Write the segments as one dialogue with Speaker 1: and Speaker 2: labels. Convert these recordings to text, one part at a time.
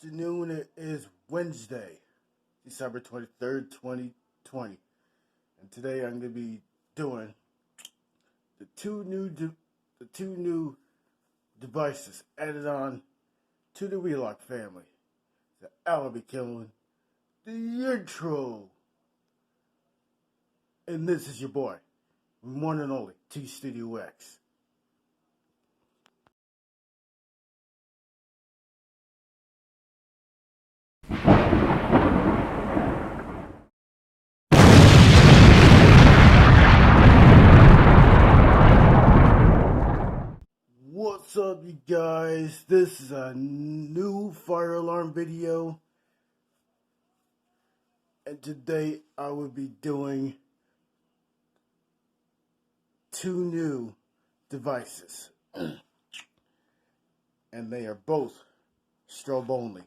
Speaker 1: afternoon. It is Wednesday, December 23rd, 2020. And today I'm going to be doing the two new devices added on to the Wheelock family. So I'll be killing the intro. And this is your boy, one and only T Studio X. What's up, you guys? This is a new fire alarm video, and today I will be doing two new devices, and they are both strobe only.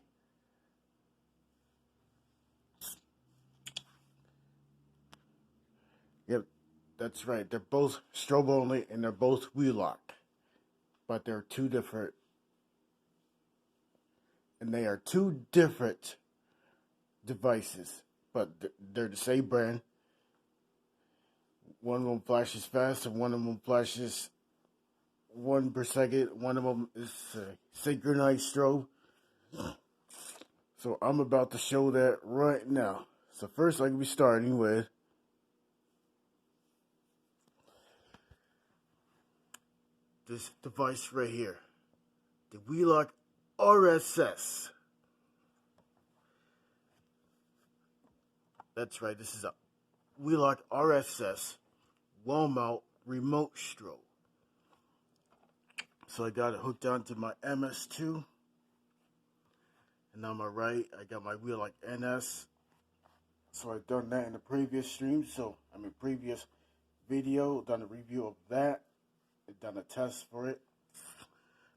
Speaker 1: Yep, that's right. They're both strobe only, and they're both Wheelock. But they're two different, and they are two different devices, but they're the same brand. One of them flashes fast, and one of them flashes 1 per second. One of them is a synchronized strobe. So I'm about to show that right now. So first, I'm gonna be starting with this device right here, the Wheelock RSS. That's right, this is a Wheelock RSS wall-mount remote strobe. So I got it hooked onto my MS2, and on my right I got my Wheelock NS. So I've done that in the previous stream. Previous video, done a review of that. I've done a test for it.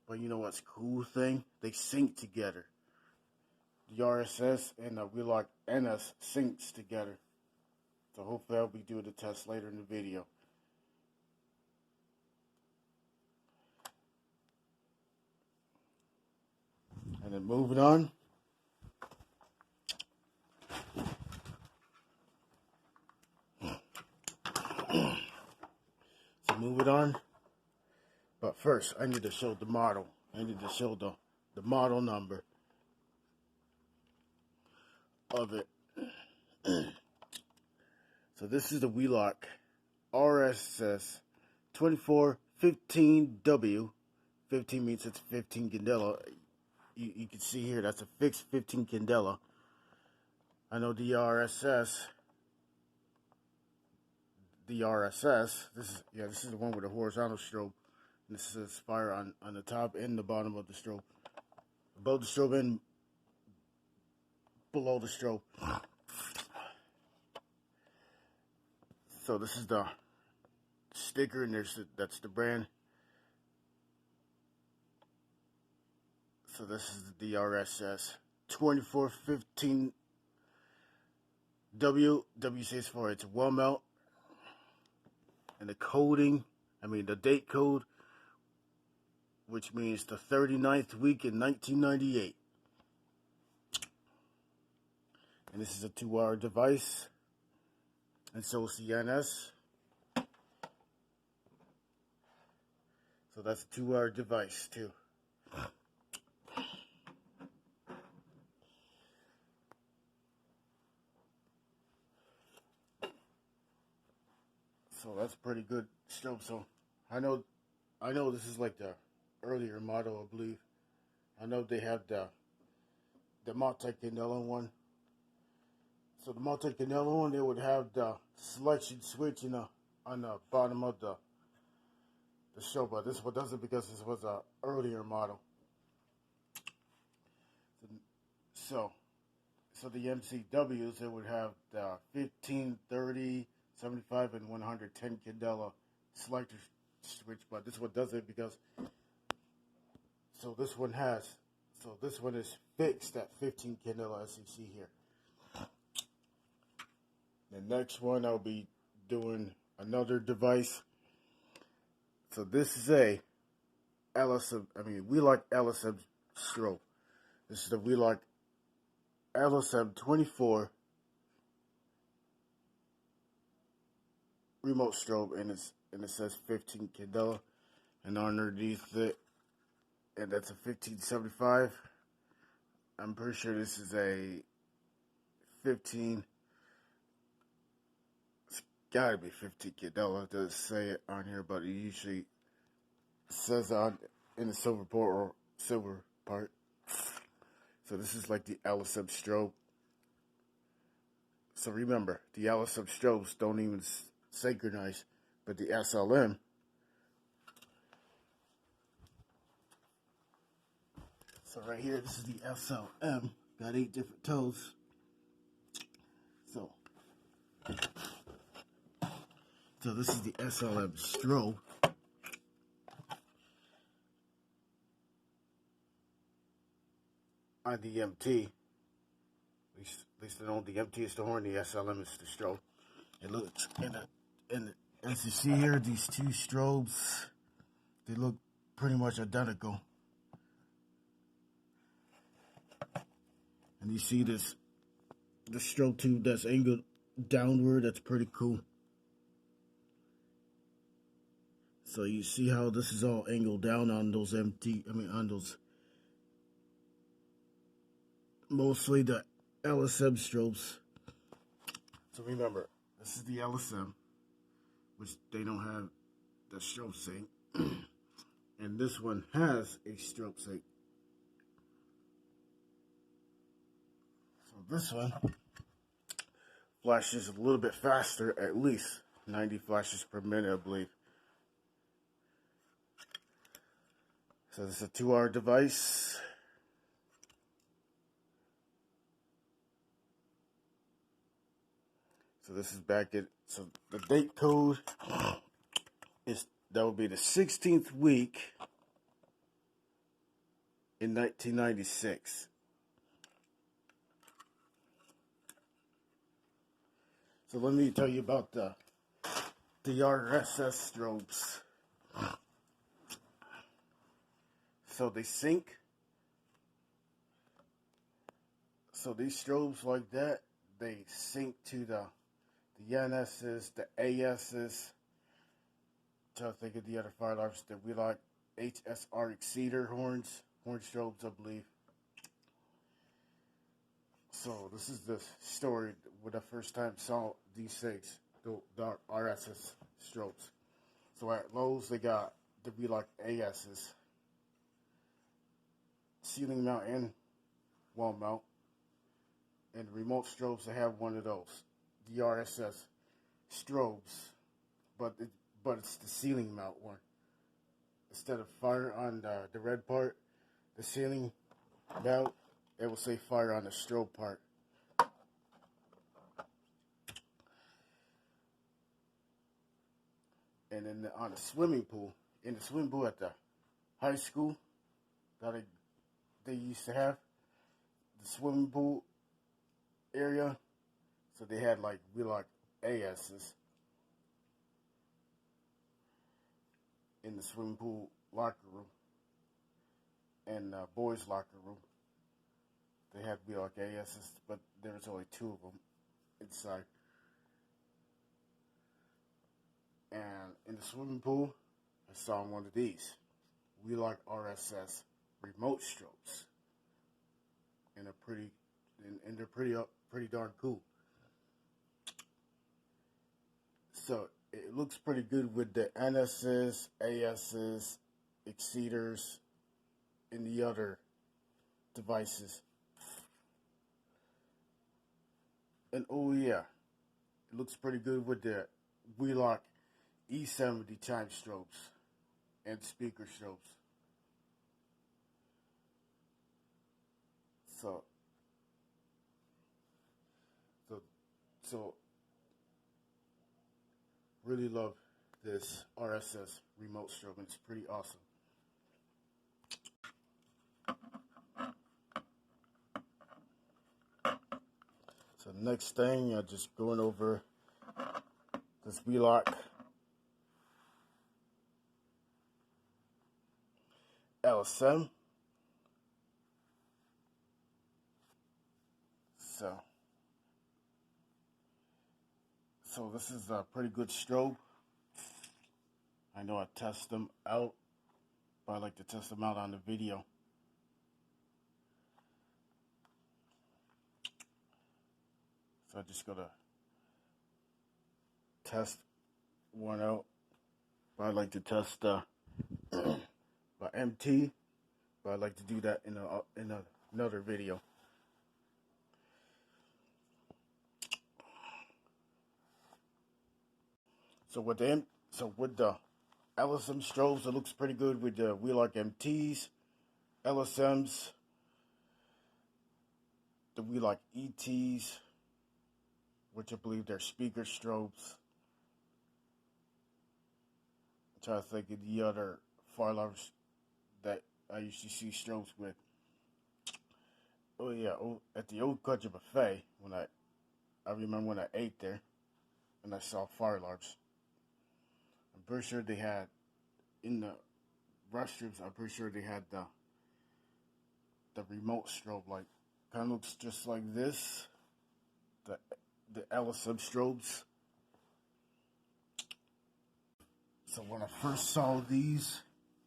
Speaker 1: But you know what's cool thing? They sync together. The RSS and the Wheelock NS syncs together. So hopefully I'll be doing the test later in the video. And then moving on. But first, I need to show the model. I need to show the model number of it. So this is the Wheelock RSS-2415W. 15 means it's 15 candela. You can see here, that's a fixed 15 candela. I know the RSS, this is the one with a horizontal strobe. And this is fire on the top and the bottom of the strobe. Above the strobe and below the strobe. So this is the sticker, and that's the brand. So this is the RSS-2415W. W stands for it's wall mount. And the date code, which means the 39th week in 1998. And this is a 2-hour device. And so is the NS. So that's a 2-hour device too. So that's pretty good strobe. So I know this is like the earlier model, I believe. I know they have the multi-candela one. So the multi-candela one, they would have the selection switch on the bottom of the strobe, but this one doesn't because this was a earlier model. So the MCWs, they would have the 15, 30, 75, and 110 candela selector switch, but this one doesn't because this one is fixed at 15 candela, as you see here. The next one, I'll be doing another device. So this is a Wheelock LSM strobe. This is the Wheelock LSM-24 Remote Strobe, and it says 15 candela, and underneath it, and that's a 1575. I'm pretty sure this is a 15. It's gotta be 15 candela. It doesn't say it on here, but it usually says on in the silver part. So this is like the LSM strobe. So remember, the LSM strobes don't even synchronize, but the SLM, so right here, this is the SLM, got 8 different toes. So this is the SLM strobe. On the MT, at least on the MT is the horn, the SLM is the strobe. It looks, and as you see here, these two strobes, they look pretty much identical. And you see the strobe tube that's angled downward. That's pretty cool. So you see how this is all angled down on those on those, mostly the LSM strobes. So remember, this is the LSM, which they don't have the strobe sync. And this one has a strobe sync. So this one flashes a little bit faster, at least 90 flashes per minute, I believe. So this is a 2-hour device. So this is back at, so the date code is, that would be the 16th week in 1996. So let me tell you about the RSS strobes. So they sync. So these strobes like that, they sync to the NS's, the AS's. Trying to think of the other fire alarms that we like. HSR Exceeder horn strobes, I believe. So this is the story when I first time saw these things, the RSS strobes. So at Lowe's, they got the Wheelock AS's, ceiling mount and wall mount, and the remote strobes, they have one of those, the RSS strobes, but it's the ceiling mount one. Instead of fire on the red part, the ceiling mount, it will say fire on the strobe part. And then on the swimming pool, in the swimming pool at the high school that they used to have, the swimming pool area, so they had like Wheelock AS's in the swimming pool locker room and boys locker room. They had Wheelock AS's, but there was only 2 of them inside. And in the swimming pool, I saw one of these Wheelock RSS Remote Strobes, and they're pretty darn cool. So it looks pretty good with the NS's, AS's, Exceeders, and the other devices. And oh yeah, it looks pretty good with the Wheelock E70 chime strobes and speaker strobes. So really love this RSS remote strobe, and it's pretty awesome. So next thing, I'm just going over this Wheelock LSM. So this is a pretty good strobe. I know I test them out, but I like to test them out on the video. So I just gotta test one out. But I like to test by MT, but I like to do that in another video. So with the LSM strobes, it looks pretty good with the Wheelock MTs, LSMs, the Wheelock ETs, which I believe they're speaker strobes. I'm trying to think of the other fire alarms that I used to see strobes with. Oh yeah, at the old Country Buffet, when I remember when I ate there, and I saw fire alarms. I'm pretty sure they had in the restrooms. I'm pretty sure they had the remote strobe, like kind of looks just like this. The LSM strobes. So when I first saw these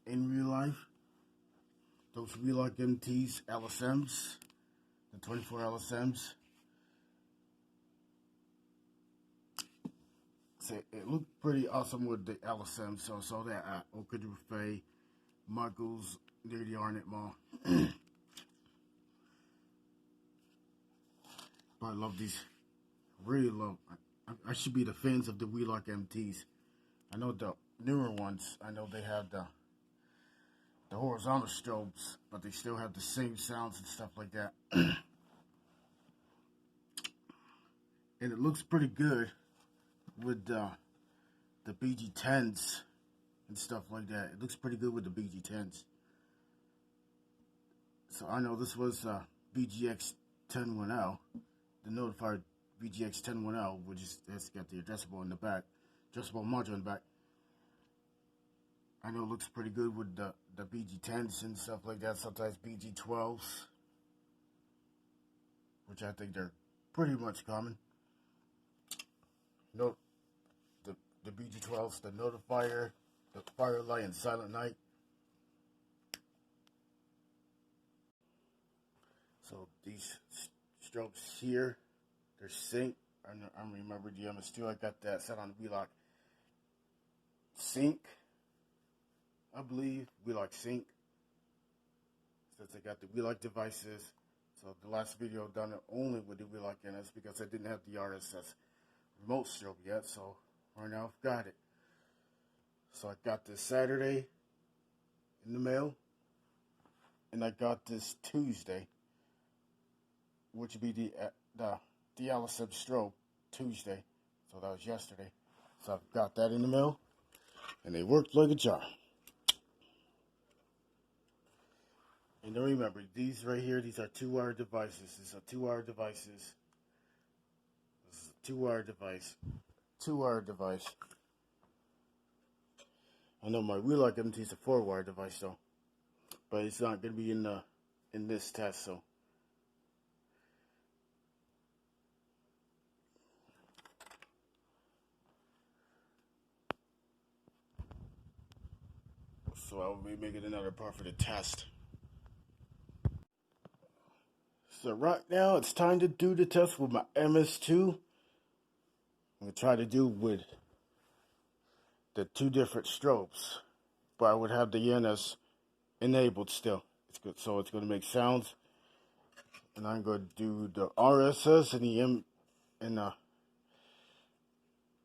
Speaker 1: in real life, those Wheelock MTs, LSMs, the 24 LSMs, so it looked pretty awesome with the LSM. So I saw that at Old Country Buffet, Michael's near the Arnett Mall. But I love these. Really love. I should be the fans of the Wheelock MTs. I know the newer ones. I know they have the horizontal strobes, but they still have the same sounds and stuff like that. And it looks pretty good with the BG10s and stuff like that. It looks pretty good with the BG10s. So I know this was BGX 1010L, the notified BGX 1010L, which has got the adjustable in the back, adjustable module in the back. I know it looks pretty good with the BG10s and stuff like that, sometimes BG12s, which I think they're pretty much common. Note the BG12s, the notifier, the firelight, and silent night. So these strobes here, they're sync. I remember the MS2. I got that set on the Wheelock Sync, I believe. Wheelock Sync. Since I got the Wheelock devices. So the last video done it only with the Wheelock NS because I didn't have the RSS Remote Strobe yet. So right now I've got it. So I got this Saturday in the mail. And I got this Tuesday, which would be the LSM strobe Tuesday. So that was yesterday. So I've got that in the mail. And they worked like a charm. And then remember, these right here, these are 2-wire devices. These are 2-wire devices. This is a 2-wire device. 2-wire device. I know my Wheelock MT is a 4-wire device though. But it's not going to be in this test, so. So I will be making another part for the test. So right now it's time to do the test with my MS2. I'm going to try to do with the 2 different strobes. But I would have the NS enabled still. It's good. So it's going to make sounds. And I'm going to do the RSS and the M.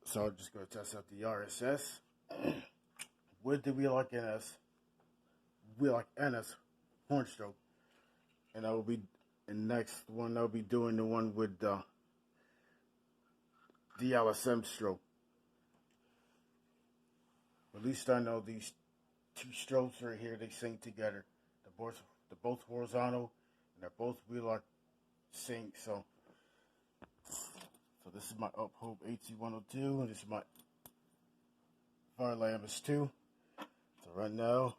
Speaker 1: So I'm just going to test out the RSS with the Wheelock NS horn strobe. And I will be, in the next one, I'll be doing the one with the LSM strobe. At least I know these 2 strobes right here, they sync together. They're both horizontal, and they're both Wheelock sync. So this is my Up Hope AC102, and this is my Firelight MS2. So right now,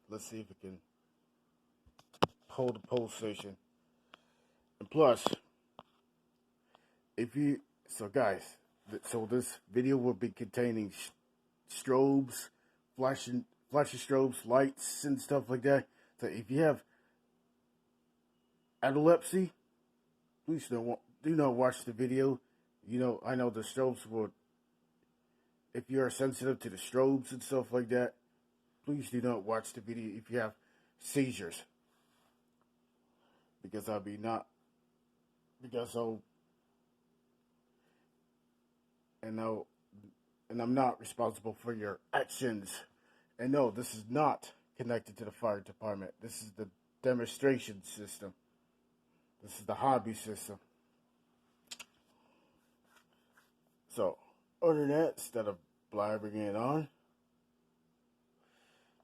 Speaker 1: let's see if it can hold the pulsation. And plus, So guys, so this video will be containing strobes, flashing strobes, lights, and stuff like that. So if you have epilepsy, please do not watch the video. You know, I know the strobes will, if you are sensitive to the strobes and stuff like that, please do not watch the video if you have seizures. Because and I'm not responsible for your actions. And no, this is not connected to the fire department. This is the demonstration system. This is the hobby system. So, other than that, instead of blabbering it on,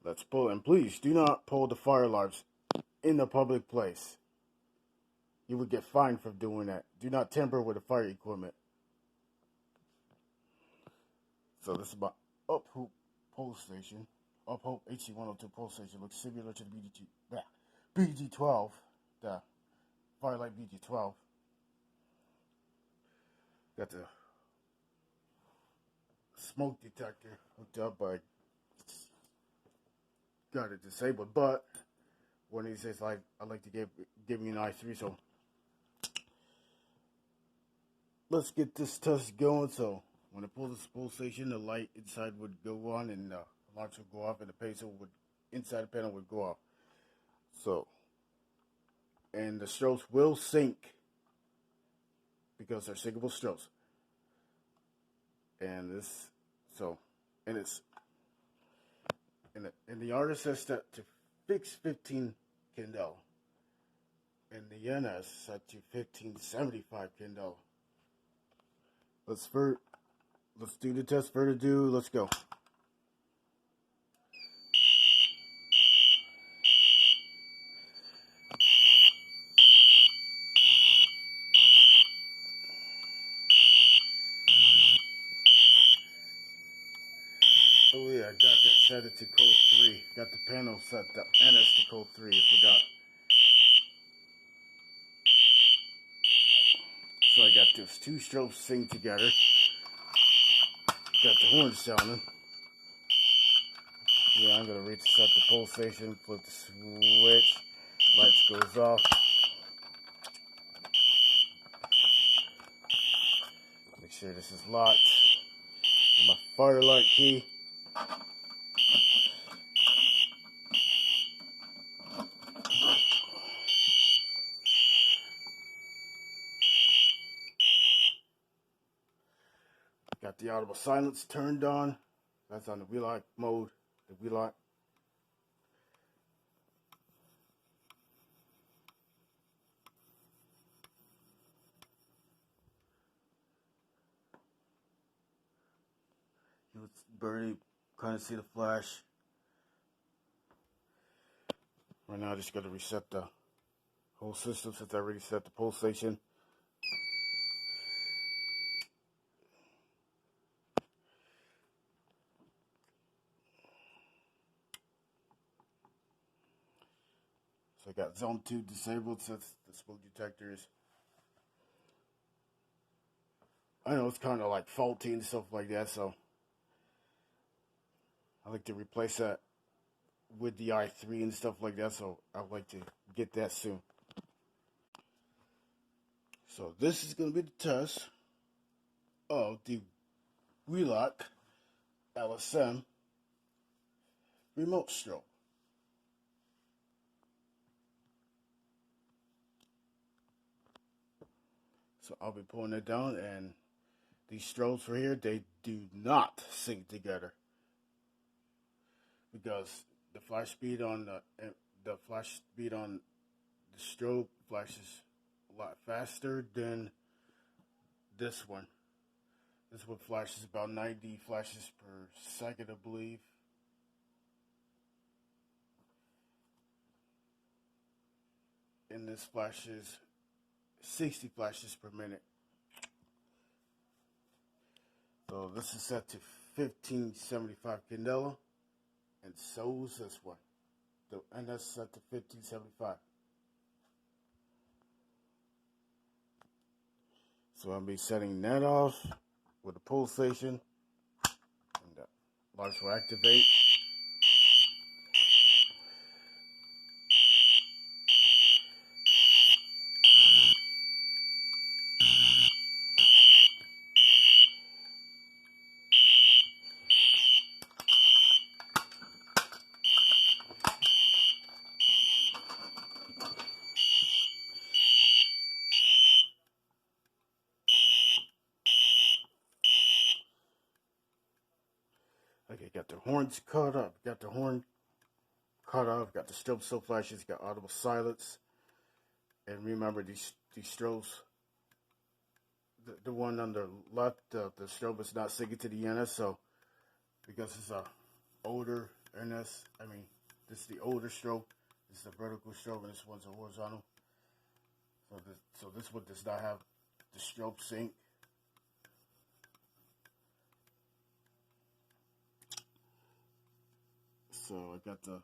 Speaker 1: let's pull. And please do not pull the fire alarms in the public place. You would get fined for doing that. Do not tamper with the fire equipment. So this is my Uphope pole station. Uphope HC102 pole station looks similar to the BG12, the Firelight BG12. Got the smoke detector hooked up, but got it disabled. But one of these days, I'd like to give me an i3. So let's get this test going. So when I pull this pole station, the light inside would go on, and the alarms would go off, and the peso would inside the panel would go off. So, and the strobes will sync because they're syncable strobes. And this, so, and it's and the RSS set to fix 15 Kindle, and the NS set to 1575 Kindle. Let's do the test. Further ado, let's go. Oh yeah, I got that set it to code 3. Got the panel set the NS to code 3, I forgot. So I got those two strobes synced together. Got the horn sounding. Yeah, I'm gonna reset the pole station, flip the switch, lights goes off. Make sure this is locked. With my firelight key. Got the audible silence turned on. That's on the Wheelock mode. The Wheelock. You would barely kind of see the flash. Right now I just got to reset the whole system since I already set the pole station. So I got zone 2 disabled since the smoke detectors. I know it's kind of like faulty and stuff like that, so I like to replace that with the i3 and stuff like that, so I'd like to get that soon. So this is going to be the test of the Wheelock LSM Remote Strobe. So I'll be pulling it down, and these strobes for here, they do not sync together because the flash speed on the strobe flashes a lot faster than this one. This one flashes about 90 flashes per second, I believe. And this flashes 60 flashes per minute. So this is set to 1575 Candela, and so is this one. And that's set to 1575. So I'll be setting that off with the pulsation, and the lights will activate. Okay, got the horns cut up. Got the horn cut off. Got the strobe still flashes. Got audible silence. And remember, these strobes, the one on the left, the strobe is not syncing to the NS. So because it's a older NS, this is the older strobe. This is the vertical strobe, and this one's a horizontal. So this one does not have the strobe sync. So I got the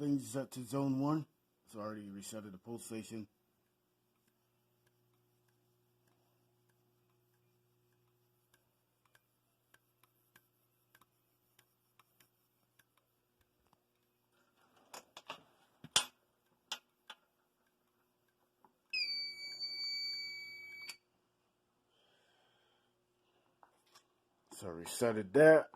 Speaker 1: thing set to zone 1. It's already resetted the pulsation. So I resetted that.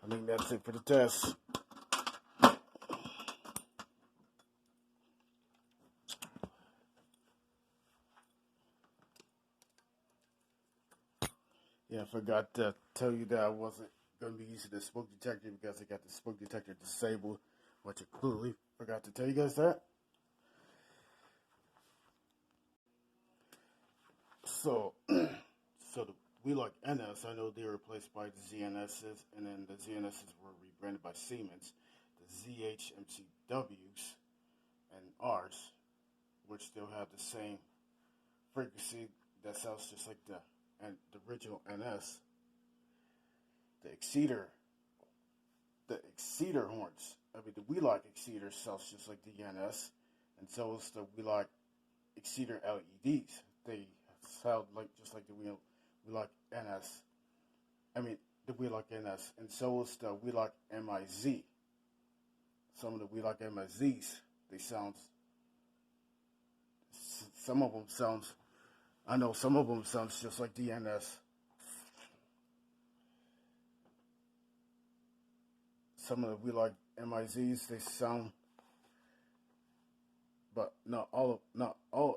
Speaker 1: I think that's it for the test. Yeah, I forgot to tell you that I wasn't going to be using the smoke detector because I got the smoke detector disabled, which I completely forgot to tell you guys that. So, so the Wheelock NS, I know they were replaced by the ZNSs, and then the ZNSs were rebranded by Siemens, the ZHMCWs and Rs, which still have the same frequency that sounds just like the original NS. The Exceeder horns. The Wheelock Exceeder sounds just like the NS, and so is the Wheelock Exceeder LEDs. They sound just like the Wheelock NS. The Wheelock NS, and so is the Wheelock MIZ. Some of the Wheelock MIZs, they sound. Some of them sounds. I know some of them sounds just like the NS. Some of the Wheelock MIZs, they sound, but not all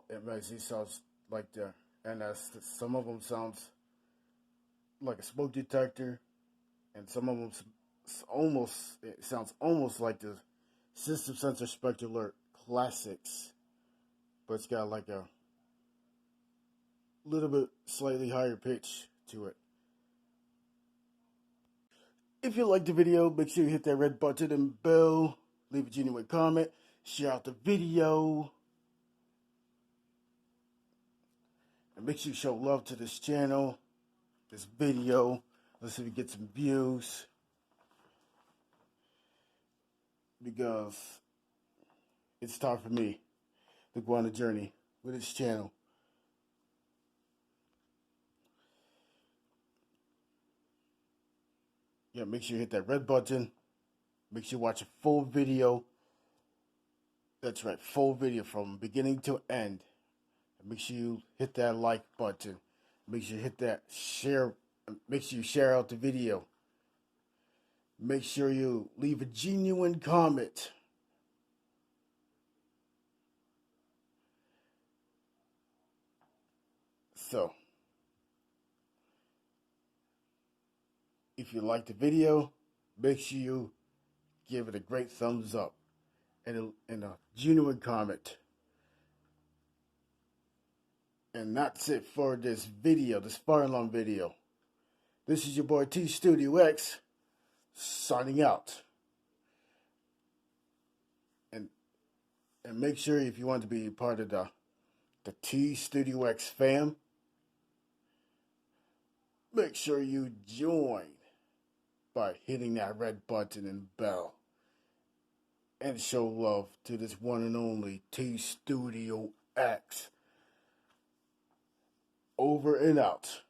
Speaker 1: MIZs sounds like the NS. Some of them sounds like a smoke detector, and some of them sounds almost like the System Sensor Spectral Alert Classics, but it's got like a little bit slightly higher pitch to it. If you liked the video, make sure you hit that red button and bell. Leave a genuine comment. Share out the video. And make sure you show love to this channel, this video. Let's see if we get some views. Because it's time for me to go on a journey with this channel. Yeah, make sure you hit that red button. Make sure you watch a full video. That's right, full video from beginning to end. And make sure you hit that like button. Make sure you hit that share. Make sure you share out the video. Make sure you leave a genuine comment. So, if you like the video, make sure you give it a great thumbs up and a genuine comment. And that's it for this video, this fire alarm video. This is your boy T Studio X signing out. And make sure if you want to be part of the T Studio X fam, make sure you join by hitting that red button and bell. and show love to this one and only T Studio X. Over and out.